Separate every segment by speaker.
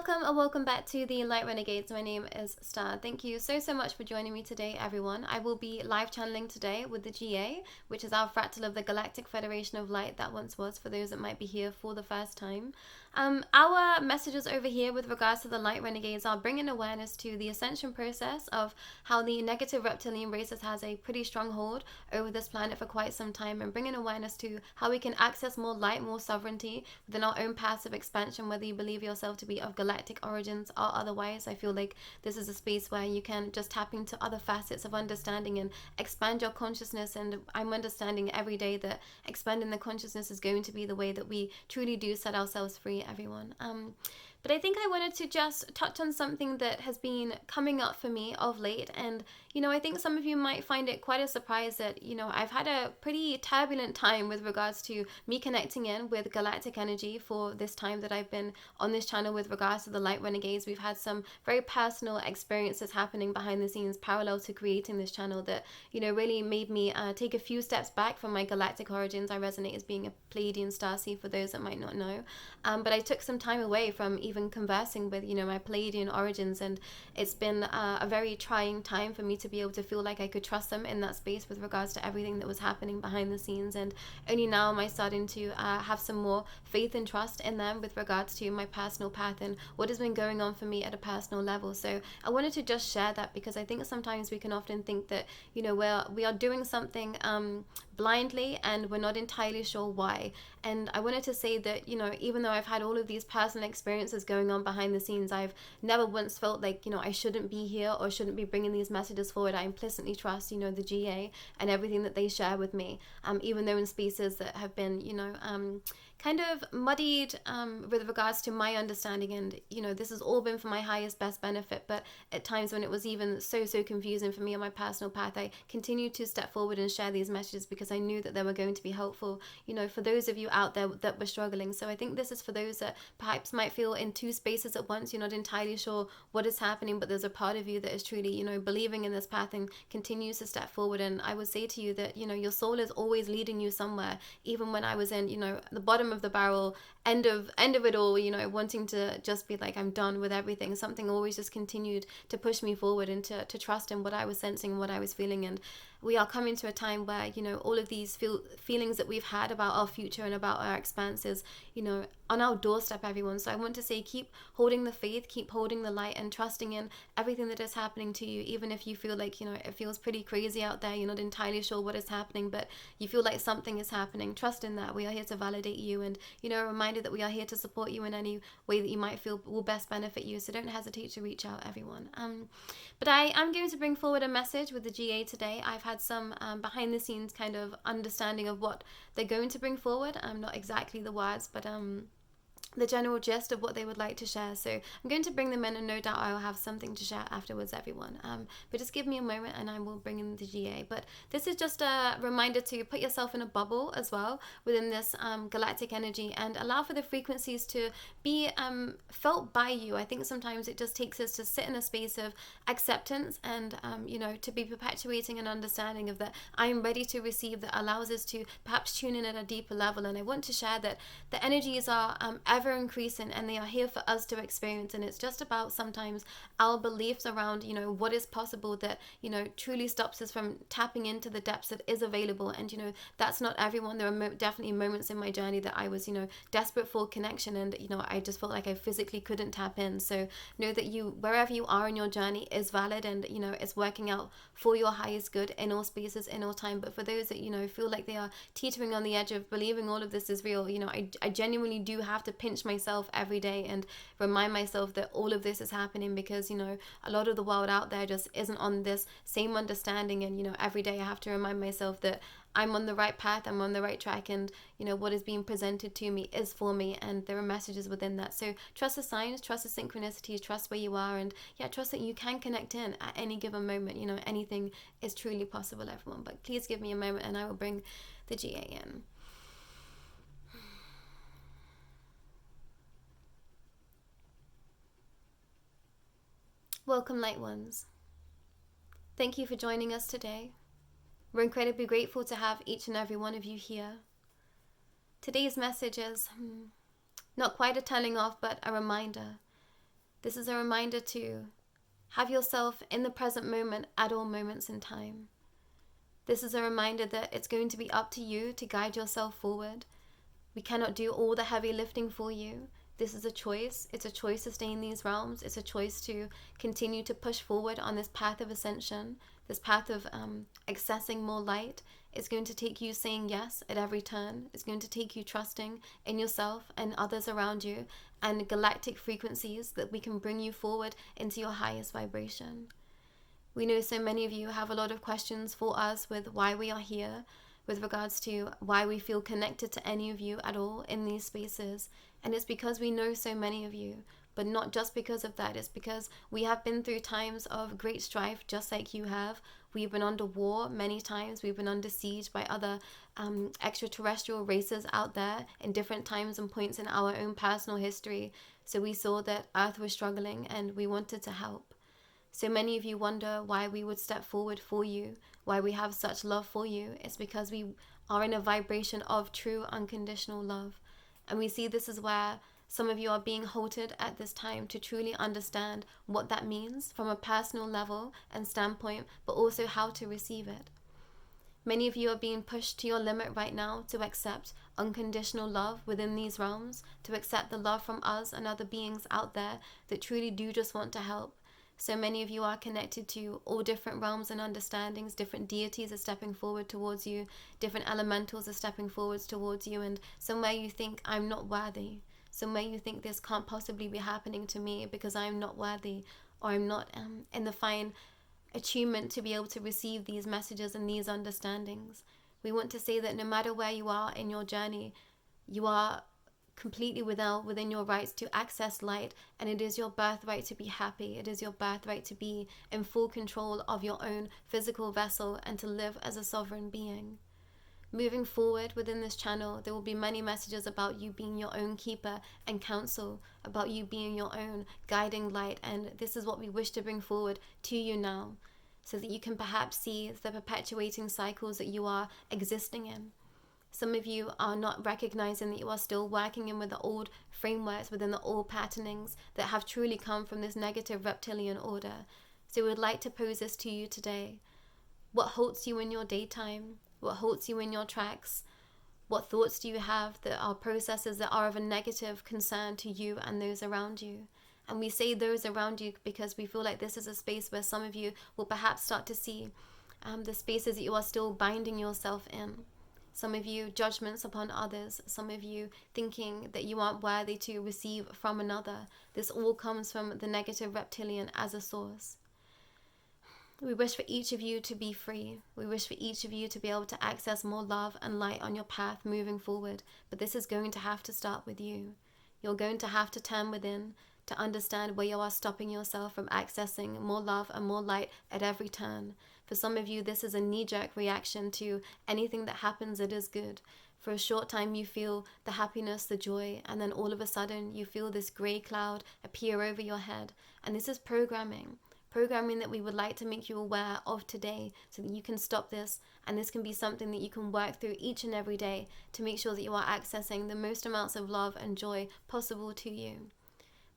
Speaker 1: Welcome or welcome back to the Light Renegades. My name is Starr. Thank you so much for joining me today, everyone. I will be live channeling today with the GA, which is our fractal of the Galactic Federation of Light that once was, for those that might be here for the first time. Our messages over here with regards to the Light Renegades are bringing awareness to the ascension process of how the negative reptilian races has a pretty strong hold over this planet for quite some time, and bringing awareness to how we can access more light, more sovereignty within our own paths of expansion, whether you believe yourself to be of galactic origins or otherwise. I feel like this is a space where you can just tap into other facets of understanding and expand your consciousness, and I'm understanding every day that expanding the consciousness is going to be the way that we truly do set ourselves free, everyone. But I think I wanted to just touch on something that has been coming up for me of late. And, I think some of you might find it quite a surprise that, I've had a pretty turbulent time with regards to me connecting in with galactic energy for this time that I've been on this channel with regards to the Light Renegades. We've had some very personal experiences happening behind the scenes parallel to creating this channel that, really made me take a few steps back from my galactic origins. I resonate as being a Pleiadian Starseed for those that might not know. But I took some time away from even conversing with my Pleiadian origins, and it's been a very trying time for me to be able to feel like I could trust them in that space with regards to everything that was happening behind the scenes. And only now am I starting to have some more faith and trust in them with regards to my personal path and what has been going on for me at a personal level. So I wanted to just share that, because I think sometimes we can often think that we are doing something blindly and we're not entirely sure why. And I wanted to say that even though I've had all of these personal experiences going on behind the scenes, I've never once felt like I shouldn't be here or shouldn't be bringing these messages forward. I implicitly trust the GA and everything that they share with me, even though in spaces that have been kind of muddied with regards to my understanding, and this has all been for my highest best benefit. But at times when it was even so confusing for me on my personal path, I continued to step forward and share these messages because I knew that they were going to be helpful for those of you out there that were struggling. So I think this is for those that perhaps might feel in two spaces at once. You're not entirely sure what is happening, but there's a part of you that is truly believing in this path and continues to step forward. And I would say to you that your soul is always leading you somewhere. Even when I was in the bottom of the barrel, end of it all, wanting to just be like, I'm done with everything, something always just continued to push me forward and to trust in what I was sensing and what I was feeling. And we are coming to a time where all of these feelings that we've had about our future and about our expanses on our doorstep, everyone. So I want to say, keep holding the faith, keep holding the light, and trusting in everything that is happening to you, even if you feel like it feels pretty crazy out there. You're not entirely sure what is happening, but you feel like something is happening. Trust in that. We are here to validate you, and a reminder that we are here to support you in any way that you might feel will best benefit you. So don't hesitate to reach out, everyone. But I am going to bring forward a message with the GA today. I've had some behind the scenes kind of understanding of what they're going to bring forward. Not exactly the words, but the general gist of what they would like to share. So I'm going to bring them in, and no doubt I will have something to share afterwards, everyone. But just give me a moment and I will bring in the GA. But this is just a reminder to put yourself in a bubble as well within this galactic energy, and allow for the frequencies to be felt by you. I think sometimes it just takes us to sit in a space of acceptance and to be perpetuating an understanding of that I am ready to receive, that allows us to perhaps tune in at a deeper level. And I want to share that the energies are ever increasing, and they are here for us to experience. And it's just about sometimes our beliefs around what is possible that truly stops us from tapping into the depths that is available. And that's not everyone. There are definitely moments in my journey that I was desperate for connection, and I just felt like I physically couldn't tap in. So know that wherever you are in your journey is valid, and it's working out for your highest good in all spaces, in all time. But for those that feel like they are teetering on the edge of believing all of this is real, I genuinely do have to pinch myself every day and remind myself that all of this is happening because a lot of the world out there just isn't on this same understanding. And every day I have to remind myself that I'm on the right path, I'm on the right track, and what is being presented to me is for me, and there are messages within that. So trust the signs, trust the synchronicities, trust where you are, and trust that you can connect in at any given moment. Anything is truly possible, everyone. But please give me a moment and I will bring the GA in. Welcome, light ones. Thank you for joining us today. We're incredibly grateful to have each and every one of you here. Today's message is not quite a telling off, but a reminder This is a reminder to have yourself in the present moment at all moments in time. This is a reminder that it's going to be up to you to guide yourself forward. We cannot do all the heavy lifting for you. This is a choice. It's a choice to stay in these realms. It's a choice to continue to push forward on this path of ascension, this path of accessing more light. It's going to take you saying yes at every turn. It's going to take you trusting in yourself and others around you and galactic frequencies that we can bring you forward into your highest vibration. We know so many of you have a lot of questions for us with why we are here, with regards to why we feel connected to any of you at all in these spaces. And it's because we know so many of you, but not just because of that. It's because we have been through times of great strife, just like you have. We've been under war many times. We've been under siege by other extraterrestrial races out there in different times and points in our own personal history. So we saw that Earth was struggling and we wanted to help. So many of you wonder why we would step forward for you, why we have such love for you. It's because we are in a vibration of true unconditional love. And we see this is where some of you are being halted at this time to truly understand what that means from a personal level and standpoint, but also how to receive it. Many of you are being pushed to your limit right now to accept unconditional love within these realms, to accept the love from us and other beings out there that truly do just want to help. So many of you are connected to all different realms and understandings. Different deities are stepping forward towards you. Different elementals are stepping forwards towards you. And somewhere you think, I'm not worthy. Somewhere you think this can't possibly be happening to me because I'm not worthy, or I'm not in the fine attunement to be able to receive these messages and these understandings. We want to say that no matter where you are in your journey, you are completely within your rights to access light, and it is your birthright to be happy. It is your birthright to be in full control of your own physical vessel and to live as a sovereign being. Moving forward within this channel, there will be many messages about you being your own keeper and counsel, about you being your own guiding light, and this is what we wish to bring forward to you now, so that you can perhaps see the perpetuating cycles that you are existing in. Some of you are not recognizing that you are still working in with the old frameworks, within the old patternings that have truly come from this negative reptilian order. So we would like to pose this to you today. What halts you in your daytime? What halts you in your tracks? What thoughts do you have that are processes that are of a negative concern to you and those around you? And we say those around you because we feel like this is a space where some of you will perhaps start to see the spaces that you are still binding yourself in. Some of you, judgments upon others. Some of you thinking that you aren't worthy to receive from another. This all comes from the negative reptilian as a source. We wish for each of you to be free. We wish for each of you to be able to access more love and light on your path moving forward. But this is going to have to start with you. You're going to have to turn within to understand where you are stopping yourself from accessing more love and more light at every turn. For some of you, this is a knee-jerk reaction to anything that happens that is good. For a short time, you feel the happiness, the joy, and then all of a sudden, you feel this gray cloud appear over your head. And this is programming that we would like to make you aware of today so that you can stop this. And this can be something that you can work through each and every day to make sure that you are accessing the most amounts of love and joy possible to you.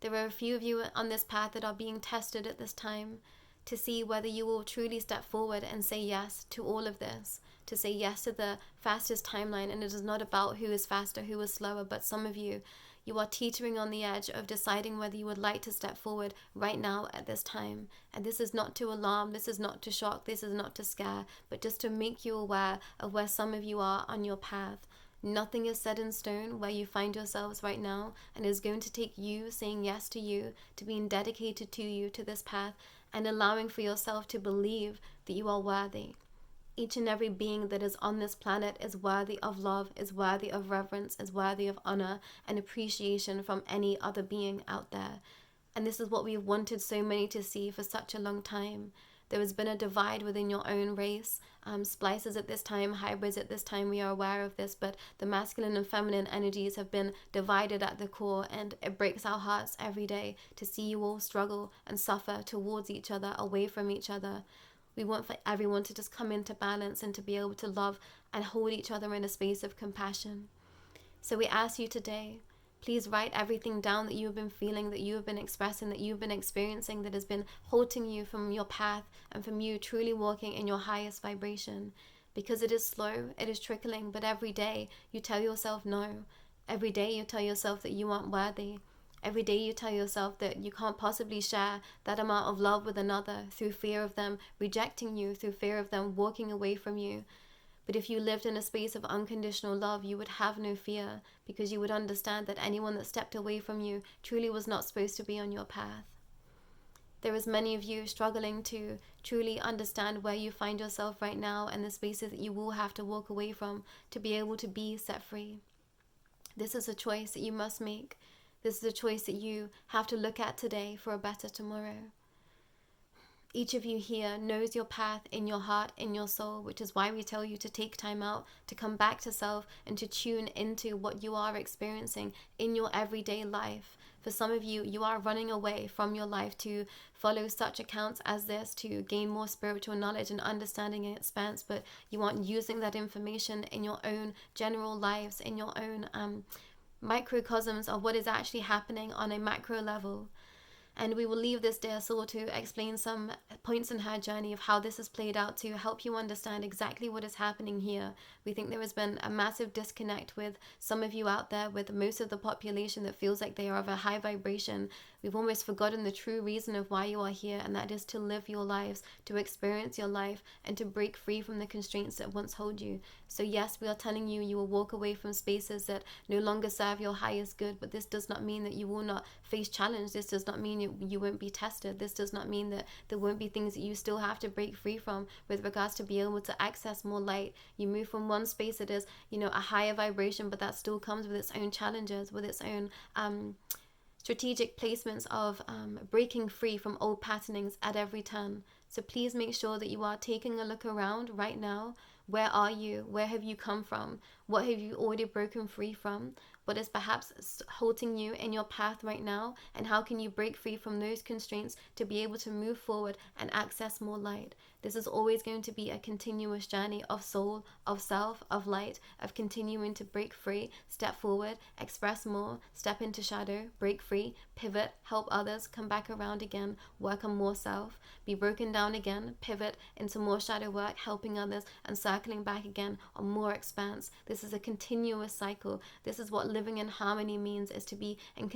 Speaker 1: There are a few of you on this path that are being tested at this time to see whether you will truly step forward and say yes to all of this, to say yes to the fastest timeline. And it is not about who is faster, who is slower, but some of you, you are teetering on the edge of deciding whether you would like to step forward right now at this time. And this is not to alarm, this is not to shock, this is not to scare, but just to make you aware of where some of you are on your path. Nothing is set in stone where you find yourselves right now, and it is going to take you saying yes to you, to being dedicated to you, to this path, and allowing for yourself to believe that you are worthy. Each and every being that is on this planet is worthy of love, is worthy of reverence, is worthy of honor and appreciation from any other being out there. And this is what we've wanted so many to see for such a long time. There has been a divide within your own race, splices at this time, hybrids at this time, we are aware of this, but the masculine and feminine energies have been divided at the core, and it breaks our hearts every day to see you all struggle and suffer towards each other, away from each other. We want for everyone to just come into balance and to be able to love and hold each other in a space of compassion. So we ask you today Please write everything down that you have been feeling, that you have been expressing, that you've been experiencing, that has been halting you from your path and from you truly walking in your highest vibration. Because it is slow, it is trickling, but every day you tell yourself no. Every day you tell yourself that you aren't worthy. Every day you tell yourself that you can't possibly share that amount of love with another through fear of them rejecting you, through fear of them walking away from you. But if you lived in a space of unconditional love, you would have no fear, because you would understand that anyone that stepped away from you truly was not supposed to be on your path. There is many of you struggling to truly understand where you find yourself right now and the spaces that you will have to walk away from to be able to be set free. This is a choice that you must make. This is a choice that you have to look at today for a better tomorrow. Each of you here knows your path in your heart, in your soul, which is why we tell you to take time out, to come back to self and to tune into what you are experiencing in your everyday life. For some of you, you are running away from your life to follow such accounts as this, to gain more spiritual knowledge and understanding and expanse, but you aren't using that information in your own general lives, in your own microcosms of what is actually happening on a macro level. And we will leave this dear soul to explain some points in her journey of how this has played out to help you understand exactly what is happening here. We think there has been a massive disconnect with some of you out there, with most of the population that feels like they are of a high vibration. We've almost forgotten the true reason of why you are here, and that is to live your lives, to experience your life, and to break free from the constraints that once hold you. So yes, we are telling you, you will walk away from spaces that no longer serve your highest good, but this does not mean that you will not face challenge. This does not mean you won't be tested. This does not mean that there won't be things that you still have to break free from with regards to be able to access more light. You move from one space that is, a higher vibration, but that still comes with its own challenges, with its own strategic placements of breaking free from old patternings at every turn. So please make sure that you are taking a look around right now. Where are you? Where have you come from? What have you already broken free from? What is perhaps halting you in your path right now? And how can you break free from those constraints to be able to move forward and access more light? This is always going to be a continuous journey of soul, of self, of light, of continuing to break free, step forward, express more, step into shadow, break free, pivot, help others, come back around again, work on more self, be broken down again, pivot into more shadow work, helping others, and circling back again on more expanse. This is a continuous cycle. This is what living in harmony means, is to be in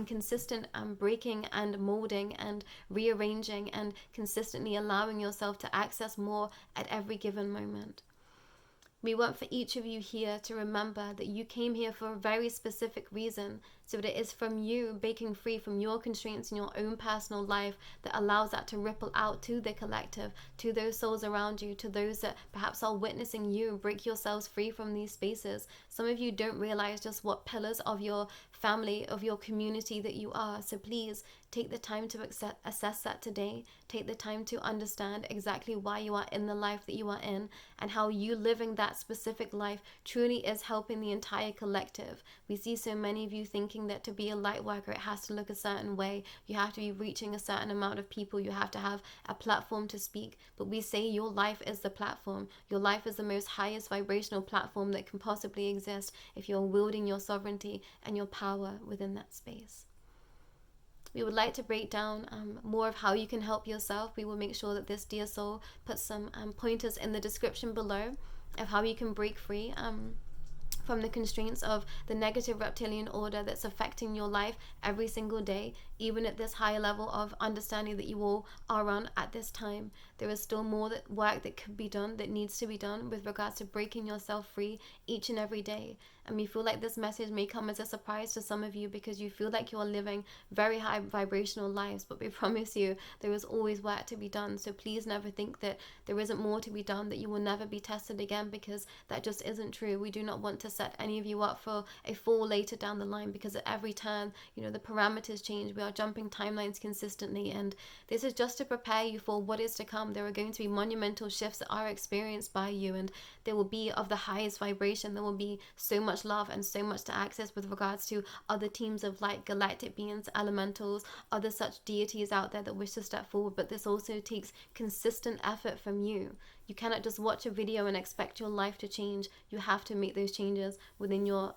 Speaker 1: consistent breaking and molding and rearranging and consistently allowing yourself to access more at every given moment. We want for each of you here to remember that you came here for a very specific reason, so that it is from you breaking free from your constraints in your own personal life that allows that to ripple out to the collective, to those souls around you, to those that perhaps are witnessing you break yourselves free from these spaces. Some of you don't realize just what pillars of your family, of your community that you are. So please take the time to assess that today. Take the time to understand exactly why you are in the life that you are in, and how you living that specific life truly is helping the entire collective. We see so many of you thinking that to be a light worker, it has to look a certain way. You have to be reaching a certain amount of people. You have to have a platform to speak. But we say your life is the platform. Your life is the most highest vibrational platform that can possibly exist if you're wielding your sovereignty and your power within that space. We would like to break down more of how you can help yourself. We will make sure that this dear soul puts some pointers in the description below of how you can break free from the constraints of the negative reptilian order that's affecting your life every single day, even at this high level of understanding that you all are on at this time. There is still more work that could be done, that needs to be done with regards to breaking yourself free each and every day. And we feel like this message may come as a surprise to some of you, because you feel like you are living very high vibrational lives, but we promise you there is always work to be done. So please never think that there isn't more to be done, that you will never be tested again, because that just isn't true. We do not want to set any of you up for a fall later down the line, because at every turn, the parameters change. We are jumping timelines consistently, and this is just to prepare you for what is to come. There are going to be monumental shifts that are experienced by you, and they will be of the highest vibration. There will be so much love and so much to access with regards to other teams of light, galactic beings, elementals, other such deities out there that wish to step forward. But this also takes consistent effort from you. You cannot just watch a video and expect your life to change. You have to make those changes within your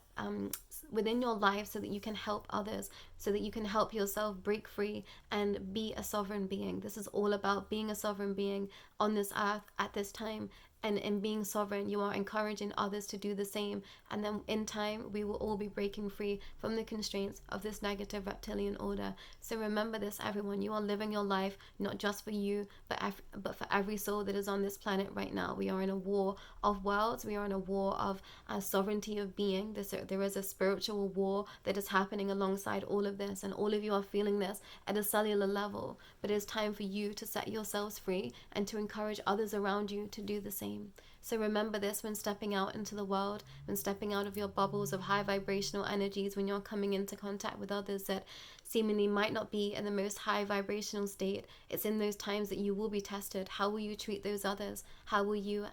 Speaker 1: within your life so that you can help others, so that you can help yourself break free and be a sovereign being. This is all about being a sovereign being on this earth at this time. And in being sovereign, you are encouraging others to do the same. And then in time, we will all be breaking free from the constraints of this negative reptilian order. So remember this, everyone. You are living your life not just for you, but for every soul that is on this planet right now. We are in a war of worlds. We are in a war of sovereignty of being. There is a spiritual war that is happening alongside all of this. And all of you are feeling this at a cellular level. But it is time for you to set yourselves free and to encourage others around you to do the same. So remember this when stepping out into the world, when stepping out of your bubbles of high vibrational energies, when you're coming into contact with others that seemingly might not be in the most high vibrational state. It's in those times that you will be tested. How will you treat those others? How will you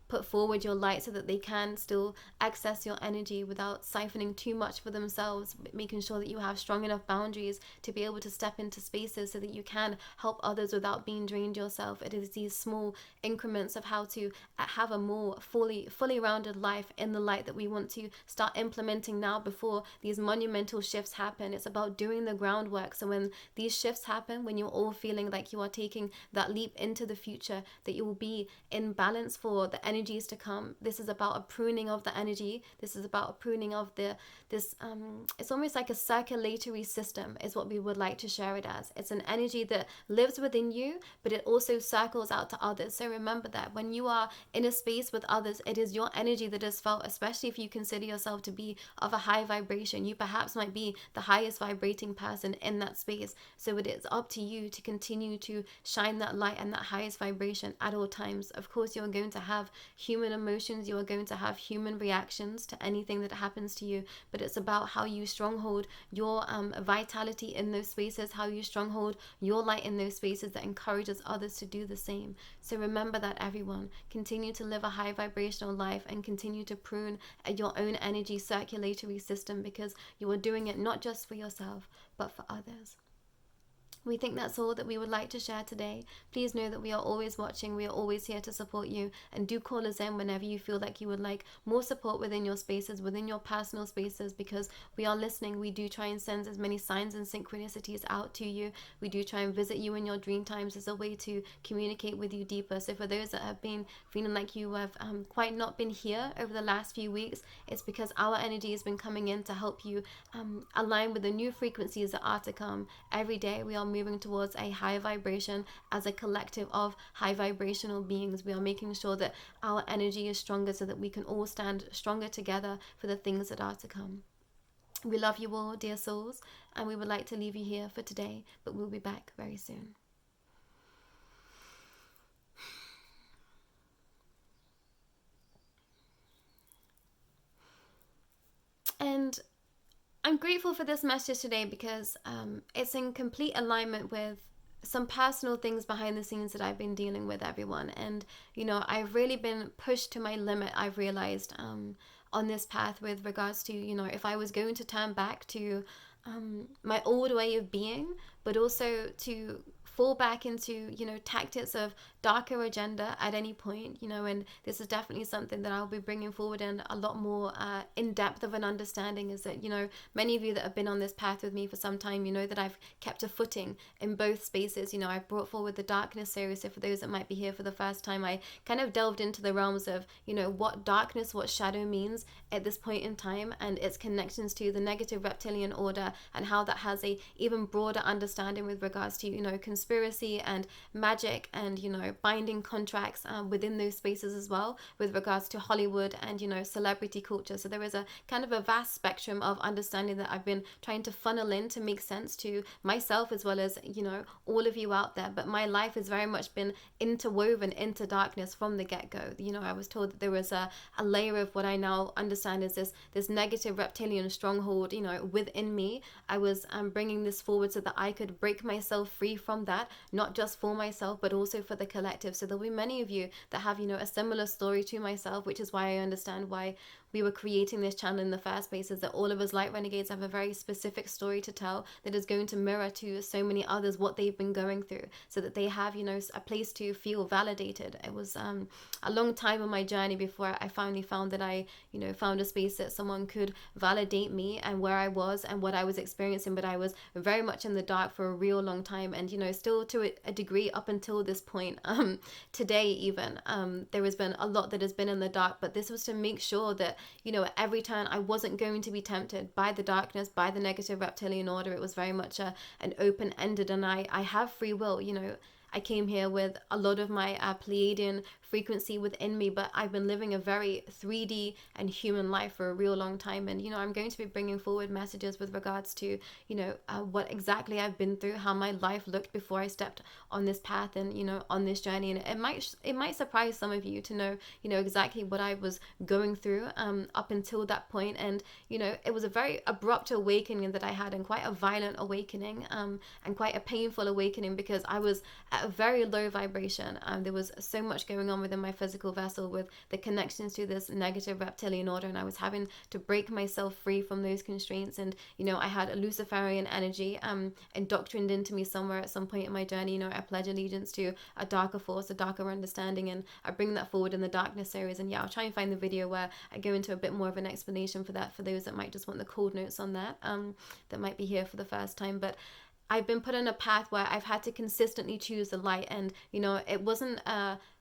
Speaker 1: put forward your light so that they can still access your energy without siphoning too much for themselves, making sure that you have strong enough boundaries to be able to step into spaces so that you can help others without being drained yourself. It is these small increments of how to have a more fully rounded life in the light that we want to start implementing now before these monumental shifts happen. It's about doing the groundwork, so when these shifts happen, when you're all feeling like you are taking that leap into the future, that you will be in balance for the energies to come. This is about a pruning of the energy. This is about a pruning of it's almost like a circulatory system is what we would like to share it as. It's an energy that lives within you, but it also circles out to others. So remember that when you are in a space with others, it is your energy that is felt, especially if you consider yourself to be of a high vibration. You perhaps might be the highest vibrating person in that space. So it is up to you to continue to shine that light and that highest vibration at all times. Of course, you're going to have human emotions. You are going to have human reactions to anything that happens to you. But it's about how you stronghold your vitality in those spaces, how you stronghold your light in those spaces that encourages others to do the same. So remember that, everyone. Continue to live a high vibrational life and continue to prune your own energy circulatory system, because you are doing it not just for yourself, but for others. We think that's all that we would like to share today. Please know that we are always watching. We are always here to support you. And do call us in whenever you feel like you would like more support within your spaces, within your personal spaces, because we are listening. We do try and send as many signs and synchronicities out to you. We do try and visit you in your dream times as a way to communicate with you deeper. So for those that have been feeling like you have quite not been here over the last few weeks, it's because our energy has been coming in to help you align with the new frequencies that are to come. Every day we are moving towards a high vibration as a collective of high vibrational beings. We are making sure that our energy is stronger so that we can all stand stronger together for the things that are to come. We love you all, dear souls, and we would like to leave you here for today, but we'll be back very soon. And I'm grateful for this message today because it's in complete alignment with some personal things behind the scenes that I've been dealing with, everyone. And, I've really been pushed to my limit, I've realized, on this path with regards to, if I was going to turn back to my old way of being, but also to fall back into, tactics of darker agenda at any point, and this is definitely something that I'll be bringing forward in a lot more in depth of an understanding, is that, many of you that have been on this path with me for some time, that I've kept a footing in both spaces. I've brought forward the darkness series. So for those that might be here for the first time, I kind of delved into the realms of, what darkness, what shadow means at this point in time, and its connections to the negative reptilian order, and how that has a even broader understanding with regards to, conspiracy and magic and, binding contracts within those spaces as well, with regards to Hollywood and, celebrity culture. So there is a kind of a vast spectrum of understanding that I've been trying to funnel in to make sense to myself as well as, all of you out there. But my life has very much been interwoven into darkness from the get-go. I was told that there was a layer of what I now understand is this negative reptilian stronghold, within me. I was bringing this forward so that I could break myself free from that, not just for myself, but also for the collective. So there'll be many of you that have, a similar story to myself, which is why I understand why we were creating this channel in the first place, is that all of us light renegades have a very specific story to tell that is going to mirror to so many others what they've been going through, so that they have, you know, a place to feel validated. It was a long time on my journey before I finally found that I, you know, found a space that someone could validate me and where I was and what I was experiencing. But I was very much in the dark for a real long time, and, you know, still to a degree up until this point, today even, there has been a lot that has been in the dark. But this was to make sure that, you know, at every turn I wasn't going to be tempted by the darkness, by the negative reptilian order. It was very much an open-ended, and I have free will, you know. I came here with a lot of my Pleiadian frequency within me, but I've been living a very 3D and human life for a real long time. And, you know, I'm going to be bringing forward messages with regards to, you know, what exactly I've been through, how my life looked before I stepped on this path and, you know, on this journey. And it might surprise some of you to know, you know, exactly what I was going through up until that point. And, you know, it was a very abrupt awakening that I had, and quite a violent awakening, and quite a painful awakening, because I was at a very low vibration. There was so much going on within my physical vessel with the connections to this negative reptilian order, and I was having to break myself free from those constraints. And, you know, I had a Luciferian energy indoctrined into me somewhere at some point in my journey. You know, I pledge allegiance to a darker force, a darker understanding, and I bring that forward in the darkness series. And yeah, I'll try and find the video where I go into a bit more of an explanation for that, for those that might just want the cold notes on that, that might be here for the first time. But I've been put on a path where I've had to consistently choose the light. And, you know, it wasn't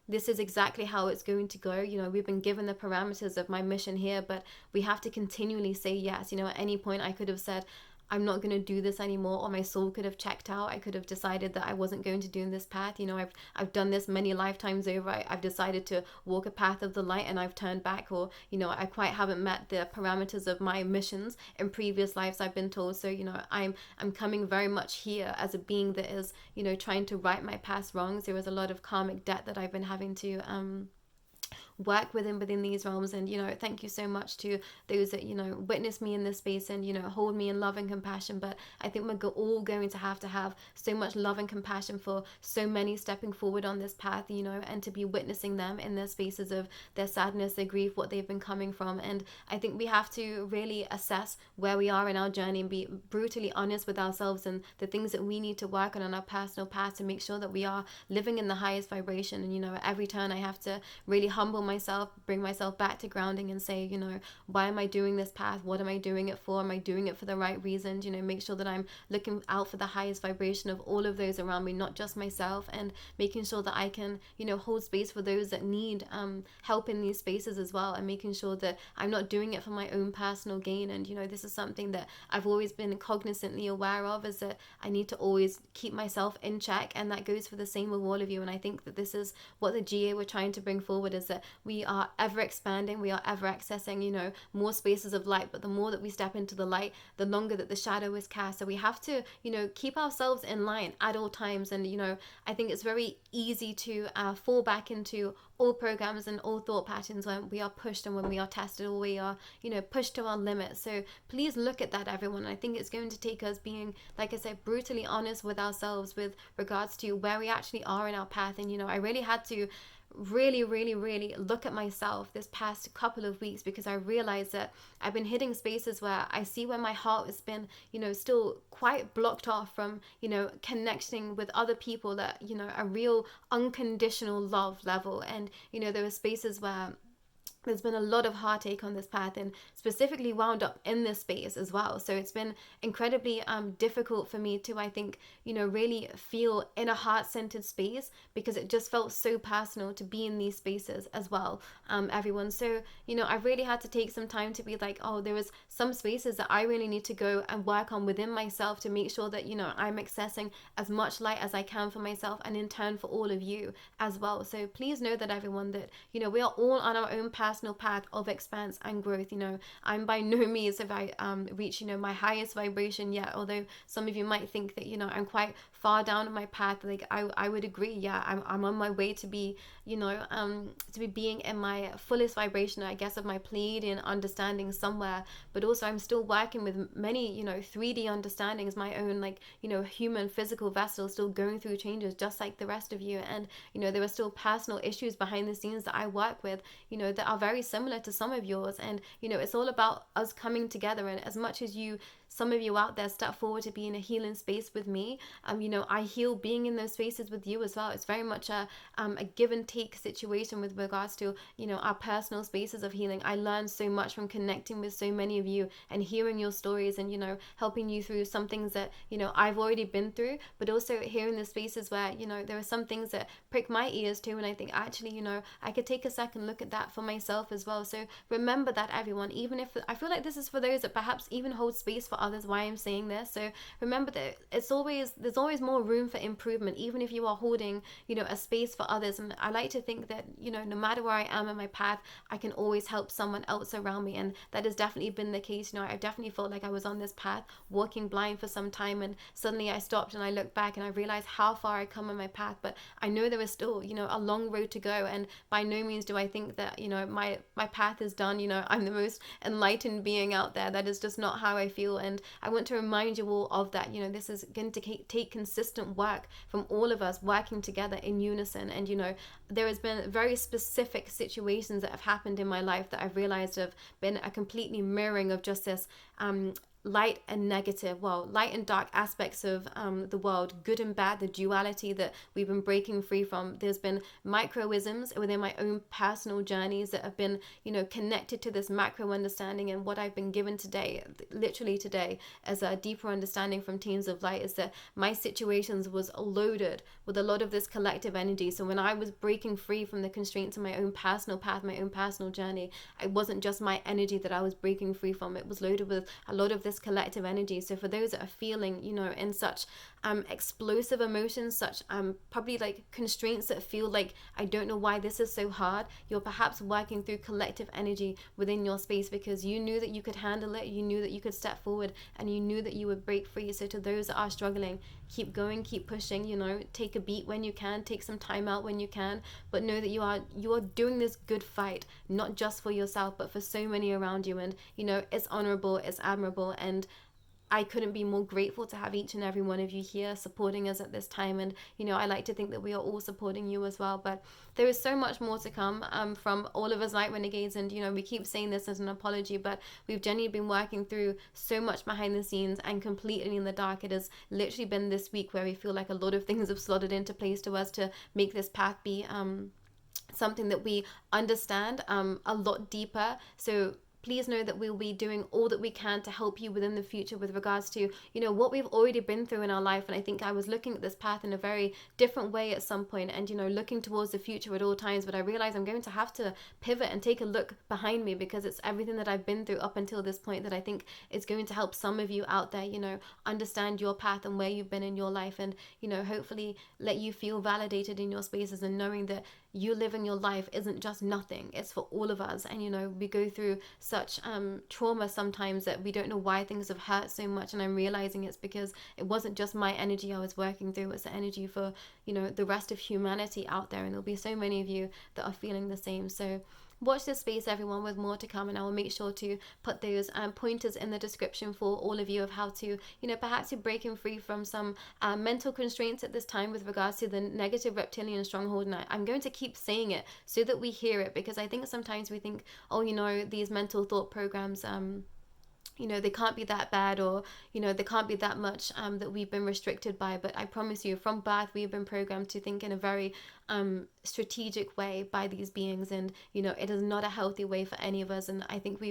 Speaker 1: this is exactly how it's going to go. You know, we've been given the parameters of my mission here, but we have to continually say yes. You know, at any point I could have said, I'm not going to do this anymore, or my soul could have checked out. I could have decided that I wasn't going to do this path. You know, I've done this many lifetimes over. I've decided to walk a path of the light, and I've turned back, or, you know, I quite haven't met the parameters of my missions in previous lives, I've been told. So, you know, I'm coming very much here as a being that is, you know, trying to right my past wrongs. There was a lot of karmic debt that I've been having to work within these realms. And, you know, thank you so much to those that, you know, witness me in this space and, you know, hold me in love and compassion. But I think we're all going to have so much love and compassion for so many stepping forward on this path, you know, and to be witnessing them in their spaces of their sadness, their grief, what they've been coming from. And I think we have to really assess where we are in our journey and be brutally honest with ourselves and the things that we need to work on our personal path to make sure that we are living in the highest vibration. And, you know, at every turn I have to really humble myself, bring myself back to grounding and say, you know, why am I doing this path? What am I doing it for? Am I doing it for the right reasons? You know, make sure that I'm looking out for the highest vibration of all of those around me, not just myself, and making sure that I can, you know, hold space for those that need help in these spaces as well, and making sure that I'm not doing it for my own personal gain. And, you know, this is something that I've always been cognizantly aware of, is that I need to always keep myself in check, and that goes for the same with all of you. And I think that this is what the GA were trying to bring forward, is that we are ever expanding, we are ever accessing, you know, more spaces of light. But the more that we step into the light, the longer that the shadow is cast. So we have to, you know, keep ourselves in line at all times. And, you know, I think it's very easy to fall back into all programs and all thought patterns when we are pushed and when we are tested, or we are, you know, pushed to our limits. So please look at that, everyone. I think it's going to take us being, like I said, brutally honest with ourselves with regards to where we actually are in our path. And, you know, I really had to really look at myself this past couple of weeks, because I realized that I've been hitting spaces where I see where my heart has been, you know, still quite blocked off from, you know, connecting with other people at, you know, a real unconditional love level. And, you know, there were spaces where there's been a lot of heartache on this path, and specifically wound up in this space as well. So it's been incredibly difficult for me to, I think, you know, really feel in a heart-centered space, because it just felt so personal to be in these spaces as well, everyone. So, you know, I really had to take some time to be like, oh, there was some spaces that I really need to go and work on within myself to make sure that, you know, I'm accessing as much light as I can for myself, and in turn for all of you as well. So please know that, everyone, that, you know, we are all on our own personal path of expanse and growth. You know, I'm by no means have I reached, you know, my highest vibration yet, although some of you might think that, you know, I'm quite far down on my path. Like I would agree, yeah, I'm on my way to be, you know, to be being in my fullest vibration, I guess, of my Pleiadian understanding somewhere. But also I'm still working with many, you know, 3D understandings, my own, like, you know, human physical vessel, still going through changes just like the rest of you. And, you know, there are still personal issues behind the scenes that I work with, you know, that are very similar to some of yours. And it's all about us coming together. And as much as some of you out there step forward to be in a healing space with me, I heal being in those spaces with you as well. It's very much a give and take situation with regards to our personal spaces of healing. I learned so much from connecting with so many of you and hearing your stories, and helping you through some things that I've already been through, but also hearing the spaces where there are some things that prick my ears too, and I think actually I could take a second look at that for myself as well. So remember that, everyone, even if I feel like this is for those that perhaps even hold space for others, why I'm saying this. So remember that there's always more room for improvement, even if you are holding a space for others. And I like to think that no matter where I am in my path, I can always help someone else around me, and that has definitely been the case. I've definitely felt like I was on this path walking blind for some time, and suddenly I stopped and I looked back and I realized how far I come on my path. But I know there is still a long road to go, and by no means do I think that my path is done. I'm the most enlightened being out there. That is just not how I feel, and I want to remind you all of that. This is going to take consistent work from all of us working together in unison. And there has been very specific situations that have happened in my life that I've realized have been a completely mirroring of just this light and negative, light and dark aspects of the world, good and bad, the duality that we've been breaking free from. There's been microisms within my own personal journeys that have been, connected to this macro understanding. And what I've been given today, literally today, as a deeper understanding from Teams of Light, is that my situations was loaded with a lot of this collective energy. So when I was breaking free from the constraints of my own personal path, my own personal journey, it wasn't just my energy that I was breaking free from. It was loaded with a lot of this collective energy. So for those that are feeling in such explosive emotions, such probably like constraints that feel like, I don't know why this is so hard, you're perhaps working through collective energy within your space because you knew that you could handle it, you knew that you could step forward, and you knew that you would break free. So to those that are struggling, keep going, keep pushing, take a beat when you can, take some time out when you can, but know that you are doing this good fight, not just for yourself but for so many around you. And it's honorable, it's admirable, and I couldn't be more grateful to have each and every one of you here supporting us at this time. And I like to think that we are all supporting you as well. But there is so much more to come from all of us Light Renegades. And we keep saying this as an apology, but we've genuinely been working through so much behind the scenes and completely in the dark. It has literally been this week where we feel like a lot of things have slotted into place to us to make this path be something that we understand a lot deeper. So please know that we'll be doing all that we can to help you within the future with regards to, what we've already been through in our life. And I think I was looking at this path in a very different way at some point and, looking towards the future at all times. But I realized I'm going to have to pivot and take a look behind me because it's everything that I've been through up until this point that I think is going to help some of you out there, understand your path and where you've been in your life, and, hopefully let you feel validated in your spaces and knowing that you living your life isn't just nothing. It's for all of us. And, we go through such trauma sometimes that we don't know why things have hurt so much. And I'm realizing it's because it wasn't just my energy I was working through. It's the energy for, the rest of humanity out there. And there'll be so many of you that are feeling the same. So watch this space, everyone, with more to come, and I will make sure to put those pointers in the description for all of you of how to, perhaps you're breaking free from some mental constraints at this time with regards to the negative reptilian stronghold. And I'm going to keep saying it so that we hear it, because I think sometimes we think, oh, these mental thought programs, they can't be that bad, or, there can't be that much that we've been restricted by. But I promise you, from birth, we've been programmed to think in a very strategic way by these beings. And, it is not a healthy way for any of us. And I think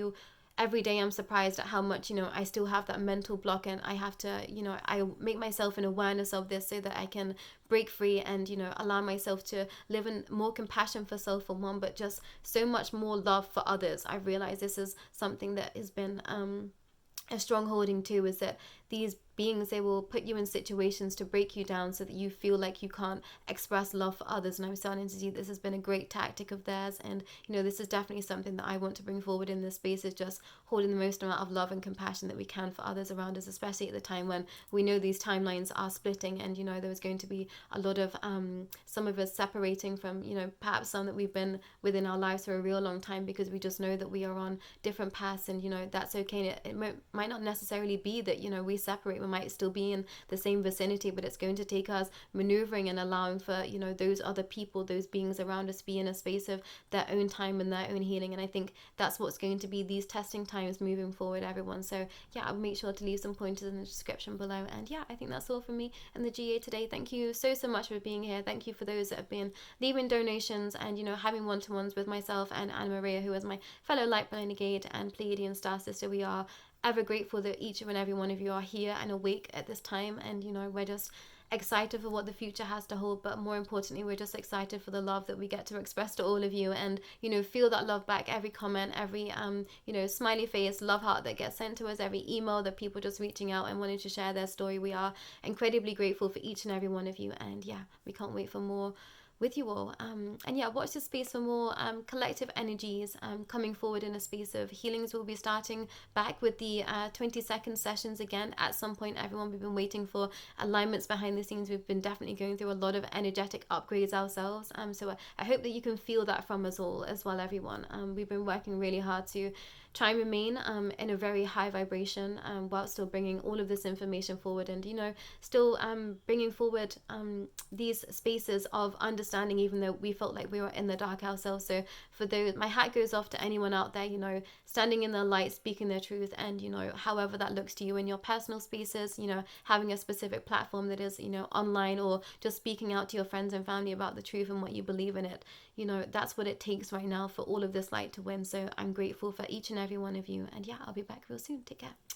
Speaker 1: every day I'm surprised at how much, I still have that mental block, and I have to, I make myself an awareness of this so that I can break free and, allow myself to live in more compassion for self for one, but just so much more love for others. I realize this is something that has been a strongholding too, is that these beings, they will put you in situations to break you down so that you feel like you can't express love for others. And I'm starting to see this has been a great tactic of theirs. And, this is definitely something that I want to bring forward in this space, is just holding the most amount of love and compassion that we can for others around us, especially at the time when we know these timelines are splitting. And, there's going to be a lot of some of us separating from, perhaps some that we've been within our lives for a real long time, because we just know that we are on different paths. And, that's okay. It might not necessarily be that, we separate, we might still be in the same vicinity, but it's going to take us maneuvering and allowing for, you know, those other people, those beings around us, be in a space of their own time and their own healing. And I think that's what's going to be these testing times moving forward, everyone. So yeah, I'll make sure to leave some pointers in the description below. And yeah, I think that's all from me and the GA today. Thank you so much for being here. Thank you for those that have been leaving donations and, you know, having one-to-ones with myself and Anna Maria, who is my fellow Light Renegade and Pleiadian Star Sister. We are ever grateful that each and every one of you are here and awake at this time, and, you know, we're just excited for what the future has to hold, but more importantly, we're just excited for the love that we get to express to all of you, and, you know, feel that love back. Every comment, every you know, smiley face, love heart that gets sent to us, every email that people just reaching out and wanting to share their story, we are incredibly grateful for each and every one of you. And yeah, we can't wait for more with you all. And yeah, watch this space for more collective energies coming forward in a space of healings. Will be starting back with the 20-second sessions again at some point, everyone. We've been waiting for alignments behind the scenes. We've been definitely going through a lot of energetic upgrades ourselves, so I hope that you can feel that from us all as well, everyone. We've been working really hard to try and remain in a very high vibration while still bringing all of this information forward, and, you know, still bringing forward these spaces of understanding, even though we felt like we were in the dark ourselves. So for those, my hat goes off to anyone out there, you know, standing in their light, speaking their truth, and, you know, however that looks to you in your personal spaces, you know, having a specific platform that is, you know, online, or just speaking out to your friends and family about the truth and what you believe in it. You know, that's what it takes right now for all of this light to win. So I'm grateful for each and every one of you. And yeah, I'll be back real soon. Take care.